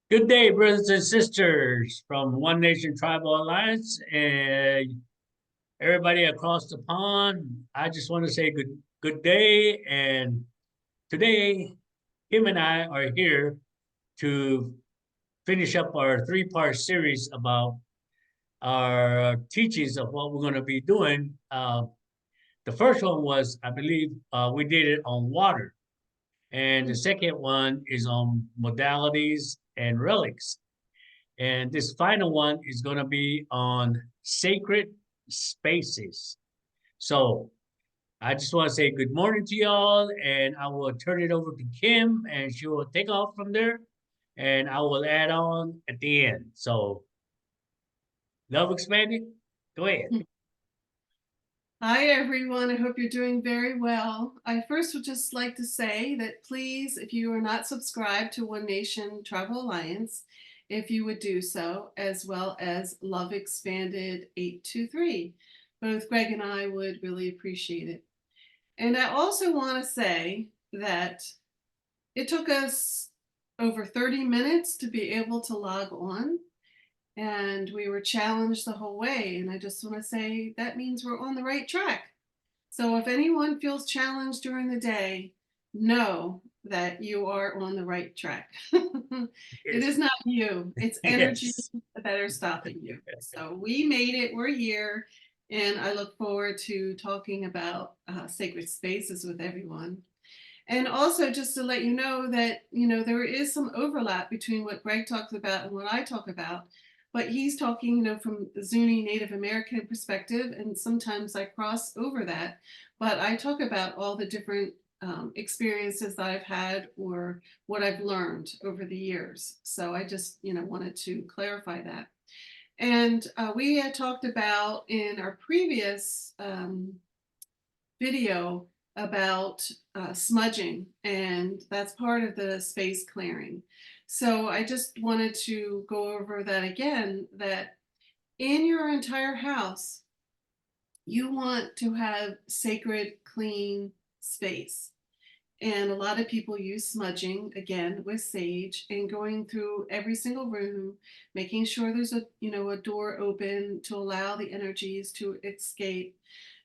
Good day, brothers and sisters from One Nation Tribal Alliance and everybody across the pond. I just want to say good day. And today, Kim and I are here to finish up our three-part series about our teachings of what we're going to be doing. The first one was, I believe, we did it on water, and the second one is on modalities and relics. And this final one is going to be on sacred spaces. So I just want to say good morning to y'all, and I will turn it over to Kim, and she will take off from there, and I will add on at the end. So, love expanded. Go ahead. Hi, everyone. I hope you're doing very well. I first would just like to say that please, if you are not subscribed to One Nation Travel Alliance, if you would do so, as well as Love Expanded 823. Both Greg and I would really appreciate it. And I also want to say that it took us over 30 minutes to be able to log on, and we were challenged the whole way. And I just want to say that means we're on the right track. So if anyone feels challenged during the day, know that you are on the right track. It Yes. is not you, it's energy Yes. that are stopping you. So we made it, we're here, and I look forward to talking about sacred spaces with everyone. And also, just to let you know that, there is some overlap between what Greg talks about and what I talk about. But he's talking, from the Zuni Native American perspective, and sometimes I cross over that. But I talk about all the different experiences that I've had or what I've learned over the years. So I just, wanted to clarify that. And we had talked about in our previous video about smudging, and that's part of the space clearing. So I just wanted to go over that again, that in your entire house, you want to have sacred, clean space. And a lot of people use smudging again with sage and going through every single room, making sure there's a door open to allow the energies to escape,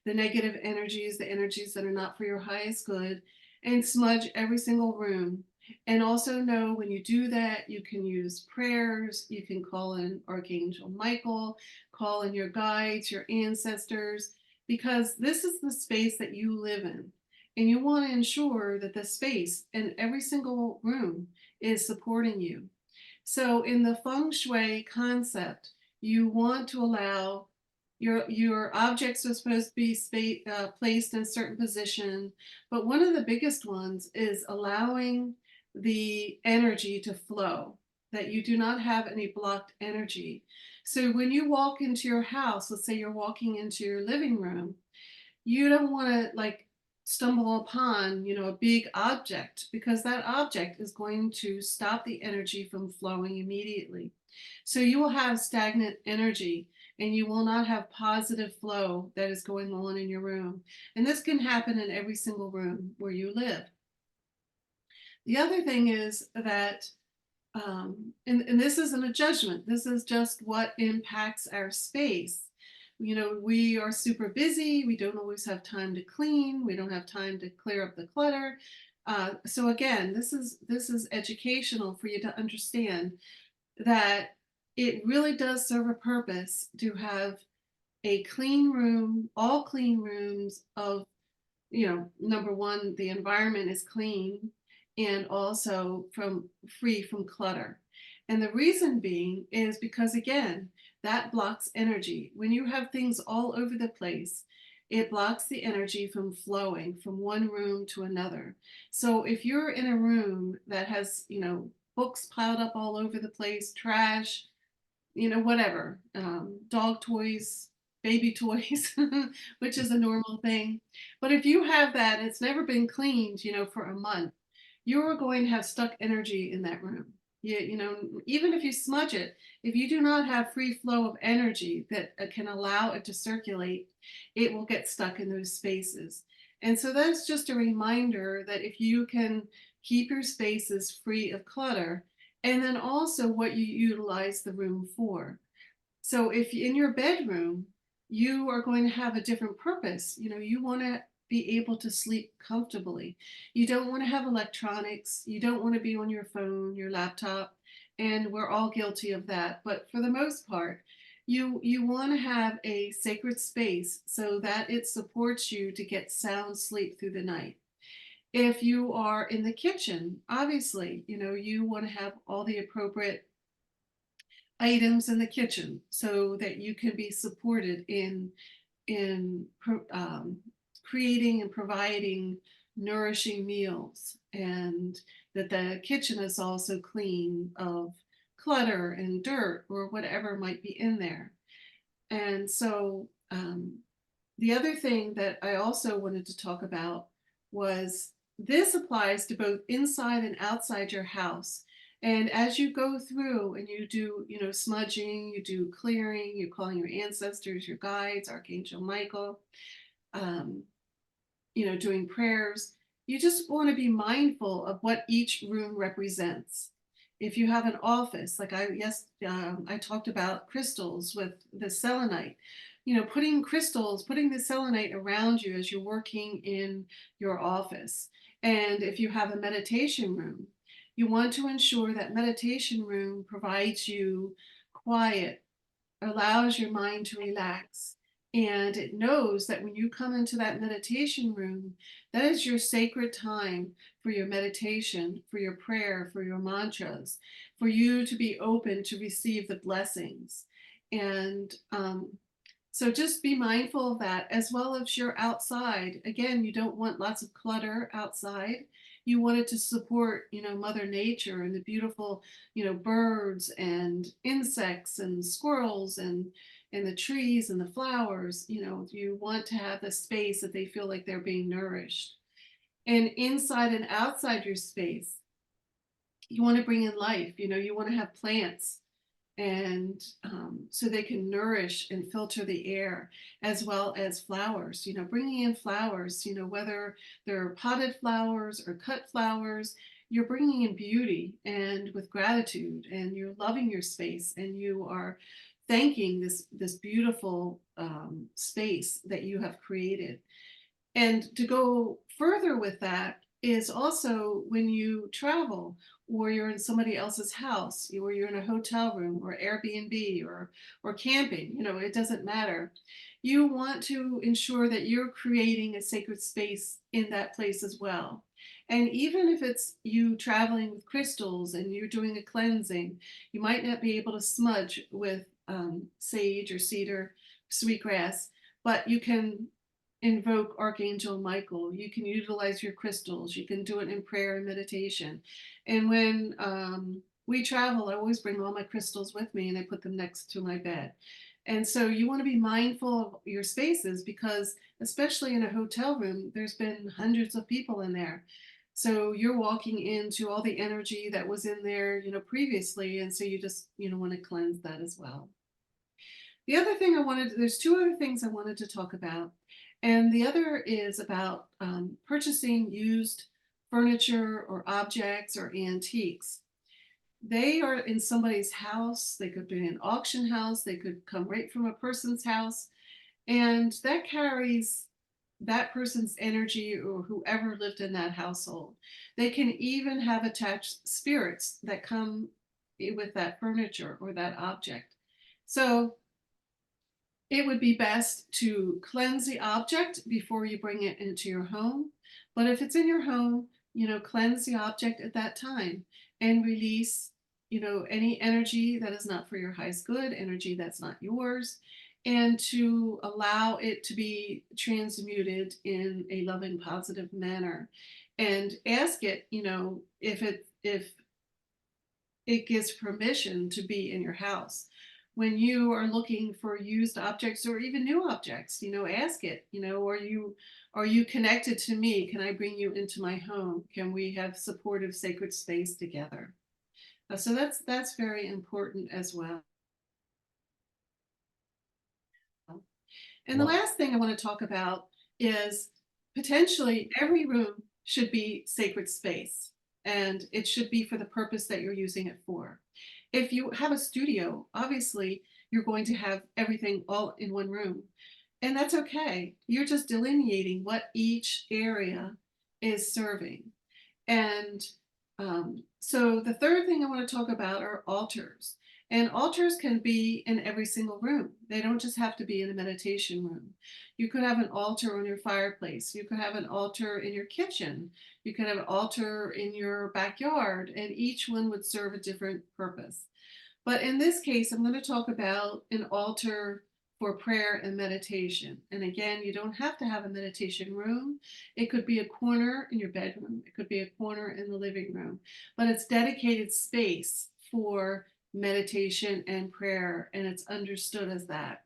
the negative energies, the energies that are not for your highest good, and smudge every single room. And also know when you do that, you can use prayers, you can call in Archangel Michael, call in your guides, your ancestors, because this is the space that you live in. And you want to ensure that the space in every single room is supporting you. So in the feng shui concept, you want to allow your objects are supposed to be placed in a certain position, but one of the biggest ones is allowing the energy to flow, that you do not have any blocked energy. So when you walk into your house, let's say you're walking into your living room, you don't want to like stumble upon, a big object, because that object is going to stop the energy from flowing immediately. So you will have stagnant energy and you will not have positive flow that is going on in your room. And this can happen in every single room where you live. The other thing is that and this isn't a judgment, this is just what impacts our space. We are super busy, we don't always have time to clean, we don't have time to clear up the clutter. So again, this is educational for you to understand that it really does serve a purpose to have a clean room, all clean rooms of, number one, the environment is clean, and also from free from clutter. And the reason being is because, again, that blocks energy. When you have things all over the place, it blocks the energy from flowing from one room to another. So if you're in a room that has, books piled up all over the place, trash, whatever, dog toys, baby toys, which is a normal thing. But if you have that, it's never been cleaned, for a month, you're going to have stuck energy in that room. Even if you smudge it, if you do not have free flow of energy that can allow it to circulate, it will get stuck in those spaces. And so that's just a reminder that if you can keep your spaces free of clutter, and then also what you utilize the room for. So if in your bedroom, you are going to have a different purpose, you want to be able to sleep comfortably. You don't want to have electronics. You don't want to be on your phone, your laptop, and we're all guilty of that. But for the most part, you want to have a sacred space so that it supports you to get sound sleep through the night. If you are in the kitchen, obviously, you want to have all the appropriate items in the kitchen so that you can be supported in creating and providing nourishing meals, and that the kitchen is also clean of clutter and dirt or whatever might be in there. And so the other thing that I also wanted to talk about was this applies to both inside and outside your house. And as you go through and you do, smudging, you do clearing, you're calling your ancestors, your guides, Archangel Michael, um, doing prayers, you just want to be mindful of what each room represents. If you have an office, like I talked about crystals with the selenite, putting crystals, putting the selenite around you as you're working in your office. And if you have a meditation room, you want to ensure that meditation room provides you quiet, allows your mind to relax. And it knows that when you come into that meditation room, that is your sacred time for your meditation, for your prayer, for your mantras, for you to be open to receive the blessings. And so just be mindful of that, as well as you're outside. Again, you don't want lots of clutter outside. You want it to support, Mother Nature and the beautiful, birds and insects and squirrels and the trees and the flowers. You want to have the space that they feel like they're being nourished. And inside and outside your space, you want to bring in life. You want to have plants, and so they can nourish and filter the air, as well as flowers, bringing in flowers, whether they're potted flowers or cut flowers. You're bringing in beauty and with gratitude, and you're loving your space, and you are thanking this beautiful space that you have created. And to go further with that is also when you travel, or you're in somebody else's house, or you're in a hotel room or Airbnb or camping, it doesn't matter. You want to ensure that you're creating a sacred space in that place as well. And even if it's you traveling with crystals and you're doing a cleansing, you might not be able to smudge with sage or cedar, sweetgrass, but you can invoke Archangel Michael. You can utilize your crystals. You can do it in prayer and meditation. And when we travel, I always bring all my crystals with me and I put them next to my bed. And so you want to be mindful of your spaces, because especially in a hotel room, there's been hundreds of people in there. So you're walking into all the energy that was in there, previously. And so you just, want to cleanse that as well. There's two other things I wanted to talk about. And the other is about purchasing used furniture or objects or antiques. They are in somebody's house. They could be in an auction house. They could come right from a person's house. And that carries that person's energy, or whoever lived in that household. They can even have attached spirits that come with that furniture or that object. So it would be best to cleanse the object before you bring it into your home. But if it's in your home, cleanse the object at that time and release, any energy that is not for your highest good, energy that's not yours, and to allow it to be transmuted in a loving, positive manner. And ask it, if it gives permission to be in your house. When you are looking for used objects or even new objects, ask it, are you connected to me? Can I bring you into my home? Can we have supportive sacred space together? So that's very important as well. And the Wow. last thing I want to talk about is potentially every room should be sacred space. and it should be for the purpose that you're using it for. If you have a studio, obviously you're going to have everything all in one room, and that's okay. You're just delineating what each area is serving. And so the third thing I want to talk about are altars. And altars can be in every single room. They don't just have to be in a meditation room. You could have an altar on your fireplace. You could have an altar in your kitchen. You could have an altar in your backyard, and each one would serve a different purpose. But in this case, I'm going to talk about an altar for prayer and meditation. And again, you don't have to have a meditation room. It could be a corner in your bedroom, it could be a corner in the living room, but it's dedicated space for meditation and prayer, and it's understood as that.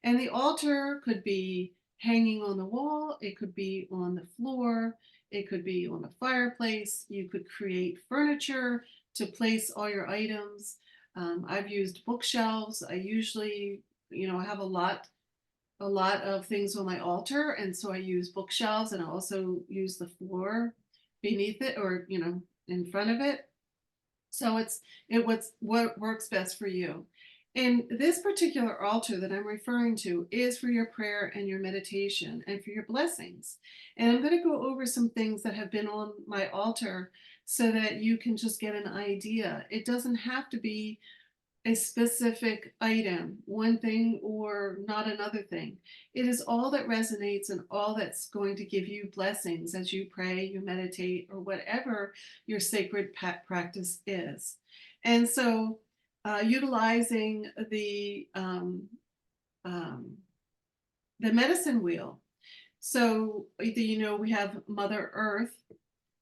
And the altar could be hanging on the wall, it could be on the floor, it could be on the fireplace. You could create furniture to place all your items. I've used bookshelves. I usually, I have a lot of things on my altar, and so I use bookshelves, and I also use the floor beneath it, or in front of it. So what's what works best for you. And this particular altar that I'm referring to is for your prayer and your meditation and for your blessings. And I'm going to go over some things that have been on my altar so that you can just get an idea. It doesn't have to be a specific item, one thing or not another thing. It is all that resonates and all that's going to give you blessings as you pray, you meditate, or whatever your sacred practice is. And so, utilizing um, the medicine wheel. So, we have Mother Earth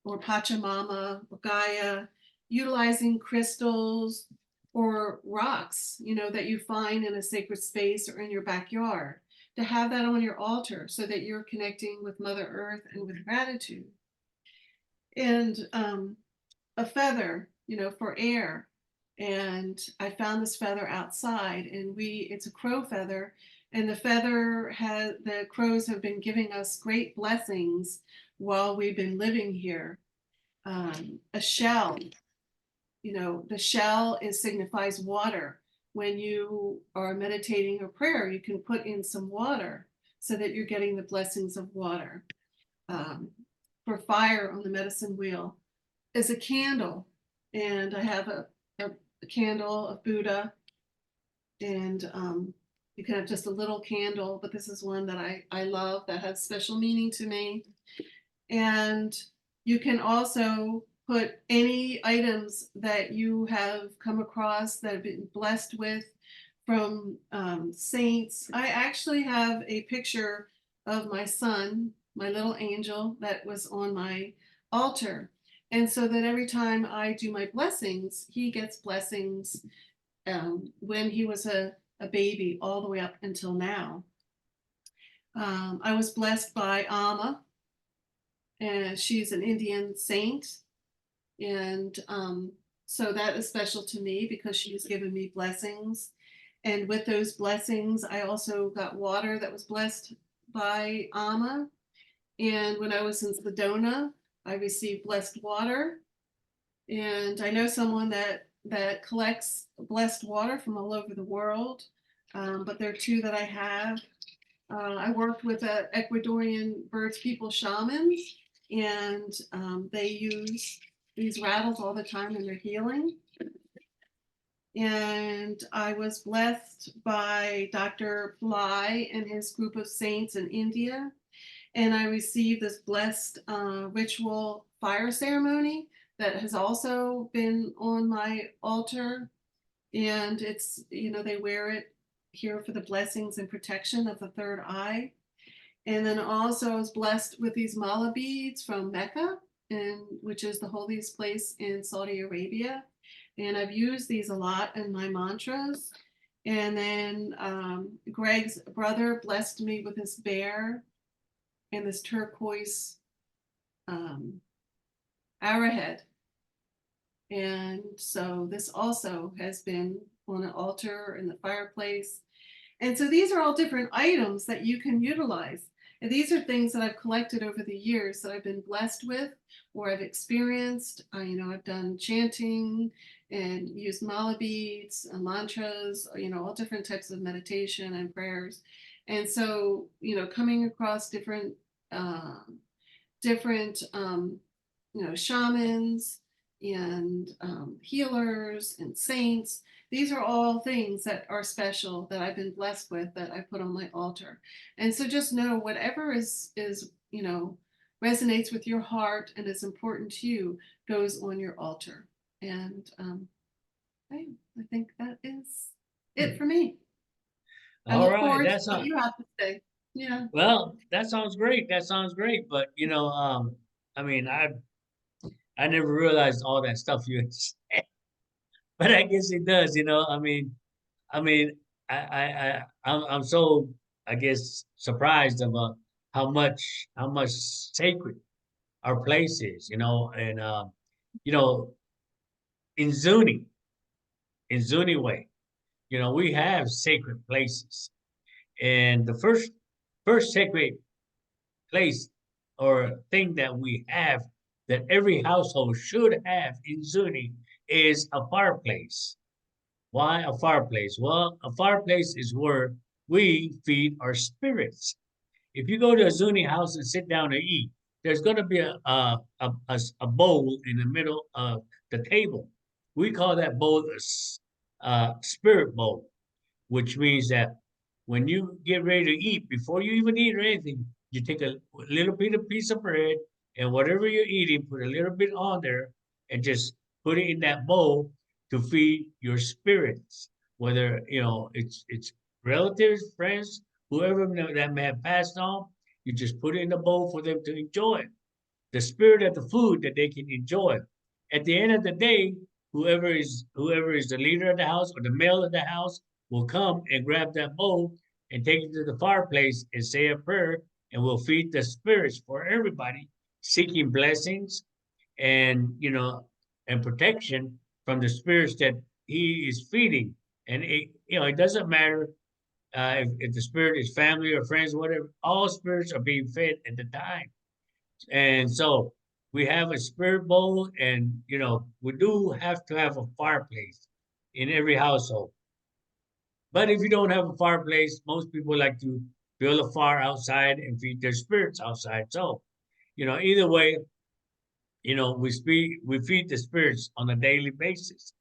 or Pachamama, or Gaia, utilizing crystals or rocks, that you find in a sacred space or in your backyard, to have that on your altar so that you're connecting with Mother Earth and with gratitude. And a feather, for air. And I found this feather outside, and it's a crow feather, and the crows have been giving us great blessings while we've been living here. A shell, the shell signifies water. When you are meditating or prayer, you can put in some water so that you're getting the blessings of water. Um, for fire on the medicine wheel is a candle, and I have a candle of Buddha, and you can have just a little candle, but this is one that I love, that has special meaning to me. And you can also put any items that you have come across that have been blessed with from saints. I actually have a picture of my son, my little angel, that was on my altar. And so that every time I do my blessings, he gets blessings when he was a baby all the way up until now. I was blessed by Amma, and she's an Indian saint. And so that is special to me because she's given me blessings. And with those blessings, I also got water that was blessed by Amma. And when I was in Sedona, I received blessed water. And I know someone that collects blessed water from all over the world, but there are two that I have. I worked with Ecuadorian birds people shamans, and they use these rattles all the time in their healing. And I was blessed by Dr. Pillai and his group of saints in India. And I received this blessed ritual fire ceremony that has also been on my altar. And it's, they wear it here for the blessings and protection of the third eye. And then also I was blessed with these mala beads from Mecca, which is the holiest place in Saudi Arabia. And I've used these a lot in my mantras. And then Greg's brother blessed me with this bear and this turquoise arrowhead. And so this also has been on an altar in the fireplace. And so these are all different items that you can utilize. And these are things that I've collected over the years that I've been blessed with or I've experienced. I've done chanting and used mala beads and mantras, all different types of meditation and prayers. And so, coming across um, different shamans and healers and saints. These are all things that are special that I've been blessed with that I put on my altar. And so just know whatever is resonates with your heart and is important to you goes on your altar. And I think that is it for me. I All look right, forward to that's what all. you have to say. Yeah. Well, that sounds great. That sounds great. But I mean, I never realized all that stuff you had said, but I guess it does. I mean, I'm so, I guess, surprised about how much sacred our place is. And you know, in Zuni way, we have sacred places, and the first sacred place or thing that we have that every household should have in Zuni is a fireplace. Why a fireplace? Well, a fireplace is where we feed our spirits. If you go to a Zuni house and sit down and eat, there's going to be a bowl in the middle of the table. We call that bowl a spirit bowl, which means that when you get ready to eat, before you even eat or anything, you take a little bit of piece of bread and whatever you're eating, put a little bit on there and just put it in that bowl to feed your spirits. Whether it's relatives, friends, whoever that may have passed on, you just put it in the bowl for them to enjoy the spirit of the food that they can enjoy. At the end of the day, whoever is the leader of the house or the male of the house will come and grab that bowl and take it to the fireplace and say a prayer, and will feed the spirits for everybody, seeking blessings and and protection from the spirits that he is feeding. And it doesn't matter if the spirit is family or friends, whatever. All spirits are being fed at the time. And so we have a spirit bowl, and we do have to have a fireplace in every household. But if you don't have a fireplace, most people like to build a fire outside and feed their spirits outside. So, either way, we feed the spirits on a daily basis.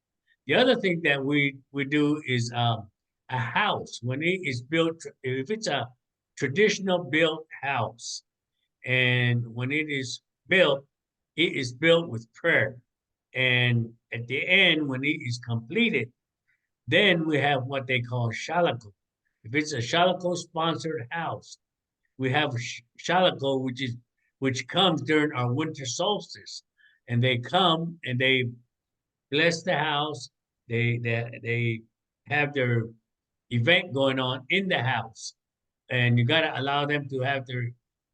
The other thing that we do is a house when it is built. If it's a traditional built house, and when it is built, it is built with prayer. And at the end, when it is completed, then we have what they call shalako. If it's a shalako sponsored house, we have shalako, which comes during our winter solstice, and they come and they bless the house. They have their event going on in the house, and you got to allow them to have their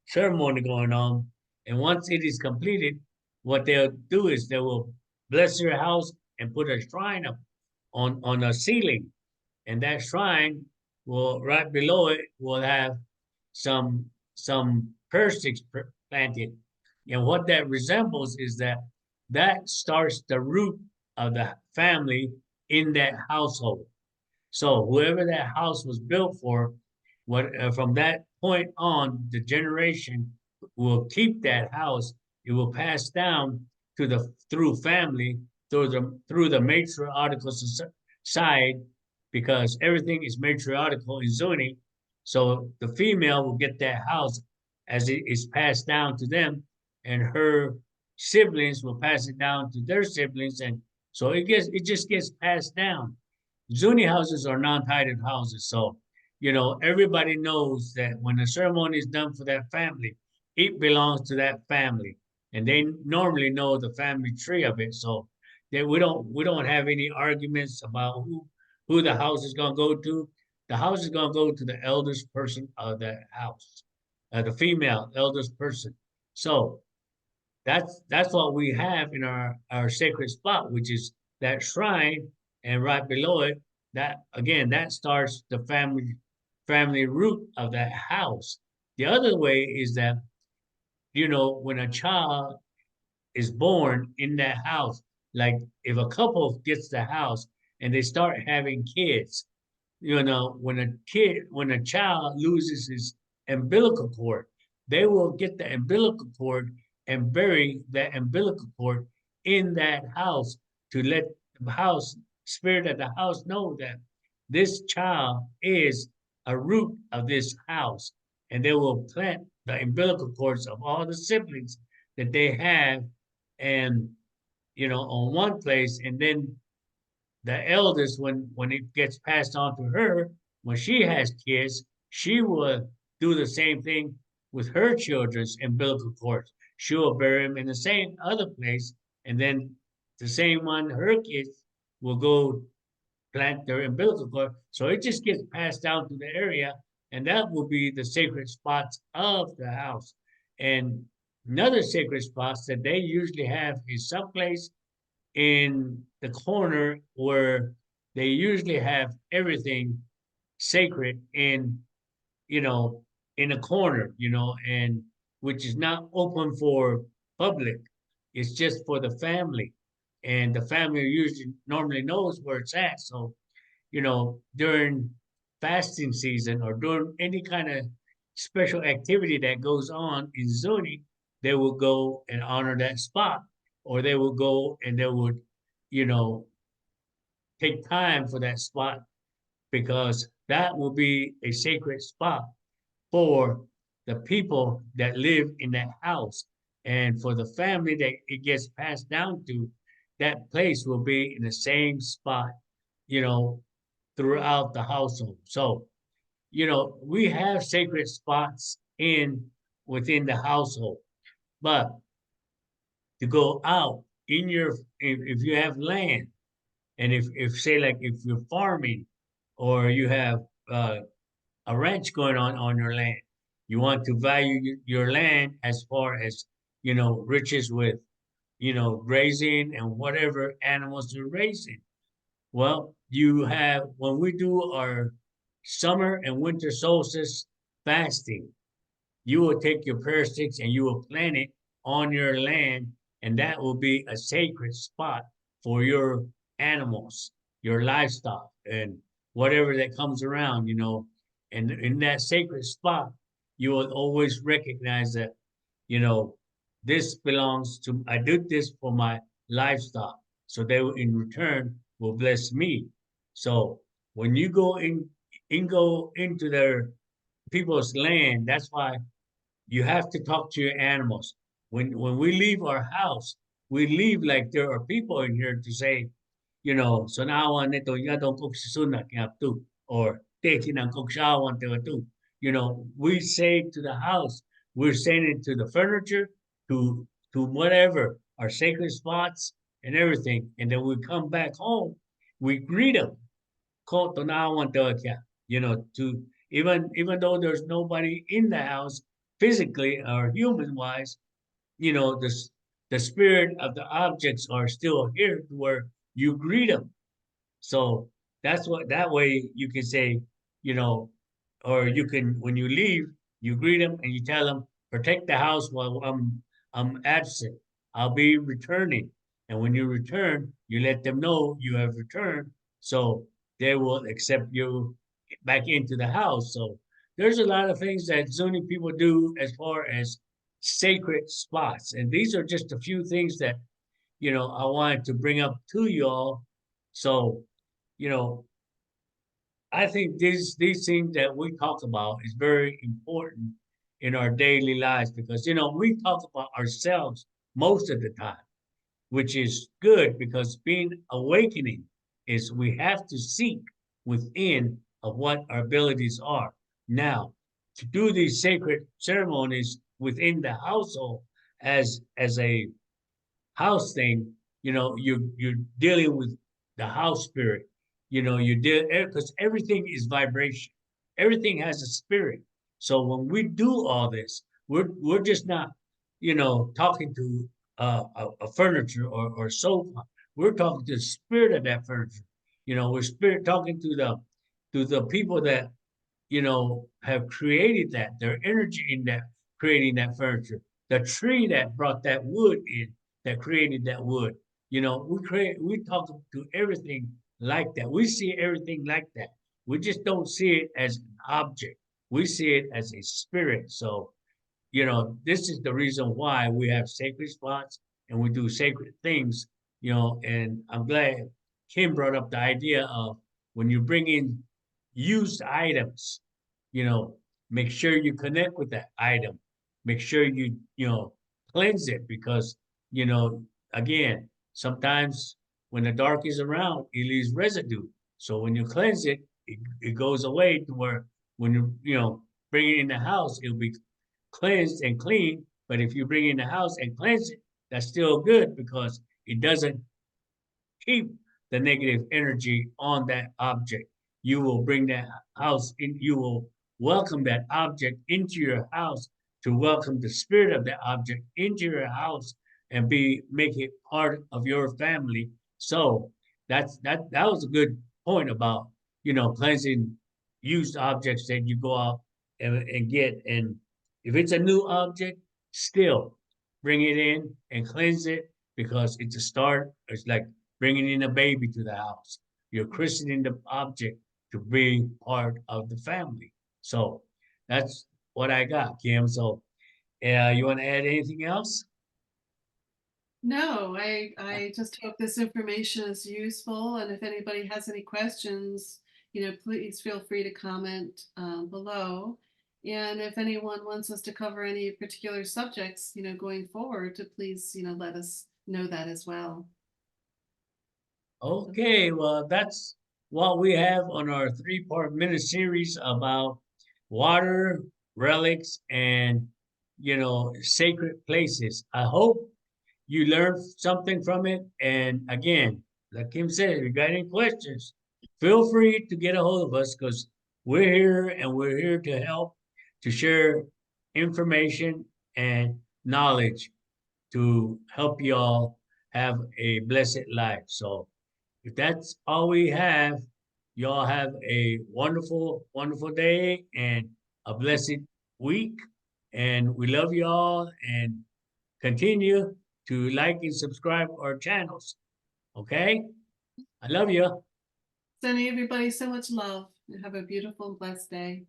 ceremony going on. And once it is completed, what they'll do is they will bless your house and put a shrine up on a ceiling, and that shrine will right below it will have some persicks planted. And what that resembles is that starts the root of the family in that household. So whoever that house was built for, from that point on, the generation will keep that house. It will pass down to the through family through the matriarchal side, because everything is matriarchal in Zuni. So the female will get that house as it is passed down to them, and her siblings will pass it down to their siblings, and so it just gets passed down. Zuni houses are non-titled houses, so everybody knows that when the ceremony is done for that family, it belongs to that family, and they normally know the family tree of it. So that we don't have any arguments about who the house is gonna go to. The house is gonna go to the eldest person of the house, the female eldest person. So that's what we have in our sacred spot, which is that shrine, and right below it, that again that starts the family root of that house. The other way is that, when a child is born in that house, like if a couple gets the house and they start having kids, when a child loses his umbilical cord, they will get the umbilical cord and bury that umbilical cord in that house to let the house spirit of the house know that this child is a root of this house. And they will plant the umbilical cords of all the siblings that they have and on one place, and then the eldest, when it gets passed on to her, when she has kids, she will do the same thing with her children's umbilical cords. She will bury them in the same other place, and then the same one, her kids will go plant their umbilical cord. So it just gets passed down to the area, and that will be the sacred spots of the house. And another sacred spots that they usually have is someplace in the corner where they usually have everything sacred you know, in a corner, and which is not open for public. It's just for the family. And the family usually normally knows where it's at. So, during fasting season or during any kind of special activity that goes on in Zuni, they will go and honor that spot, or they will go and they would, you know, take time for that spot because that will be a sacred spot for the people that live in that house and for the family that it gets passed down to. That place will be in the same spot, you know, throughout the household. So, we have sacred spots in within the household, but to go out in if you have land, and if say like if you're farming or you have a ranch going on your land, you want to value your land as far as riches with grazing and whatever animals you're raising. Well, you have when we do our summer and winter solstice fasting, you will take your prayer sticks and you will plant it on your land, and that will be a sacred spot for your animals, your livestock, and whatever that comes around, And in that sacred spot, you will always recognize that, you know, this belongs to, I did this for my livestock. So they will, in return, will bless me. So when you go into their people's land, that's why you have to talk to your animals. When we leave our house, we leave like there are people in here to say, so now on nito yadong kog susuna kaya tu or te kinang kog shawan tu. We say to the house, we're saying it to the furniture, to whatever, our sacred spots and everything. And then we come back home, we greet them ko tonawan kya, to even though there's nobody in the house physically or human wise, the spirit of the objects are still here to where you greet them. So that's what that way you can say, you know, or you can when you leave, you greet them and you tell them, protect the house while I'm absent. I'll be returning. And when you return, you let them know you have returned. So they will accept you back into the house. So there's a lot of things that Zuni people do as far as sacred spots. And these are just a few things that, I wanted to bring up to y'all. So, you know, I think these things that we talk about is very important in our daily lives because we talk about ourselves most of the time, which is good because being awakening is we have to seek within of what our abilities are. Now, to do these sacred ceremonies within the household as a house thing, you're dealing with the house spirit. You deal because everything is vibration. Everything has a spirit. So when we do all this, we're just not, talking to a furniture or sofa. We're talking to the spirit of that furniture. We're spirit talking to the people that have created that, their energy in that, creating that furniture, the tree that brought that wood in, that created that wood. We talk to everything like that. We see everything like that. We just don't see it as an object. We see it as a spirit. So, this is the reason why we have sacred spots and we do sacred things, and I'm glad Kim brought up the idea of when you bring in used items, you know, make sure you connect with that item. Make sure you cleanse it because, again, sometimes when the dark is around, it leaves residue. So when you cleanse it, it goes away to where when you bring it in the house, it'll be cleansed and clean. But if you bring it in the house and cleanse it, that's still good because it doesn't keep the negative energy on that object. You will bring that house in, you will welcome that object into your house to welcome the spirit of that object into your house and make it part of your family. So that was a good point about cleansing used objects that you go out and get. And if it's a new object, still bring it in and cleanse it because it's a start. It's like bringing in a baby to the house. You're christening the object to be part of the family. So that's what I got, Kim. So, you want to add anything else? No, I just hope this information is useful, and if anybody has any questions, please feel free to comment below. And if anyone wants us to cover any particular subjects, going forward, to please, let us know that as well. Okay, well, that's what we have on our three-part mini series about water, relics, and sacred places. I hope you learned something from it. And again, like Kim said, if you got any questions, feel free to get a hold of us because we're here and we're here to help, to share information and knowledge to help y'all have a blessed life. So if that's all we have, y'all have a wonderful, wonderful day and a blessed week. And we love y'all and continue to like and subscribe our channels. Okay? I love you. Sending everybody so much love, and have a beautiful and blessed day.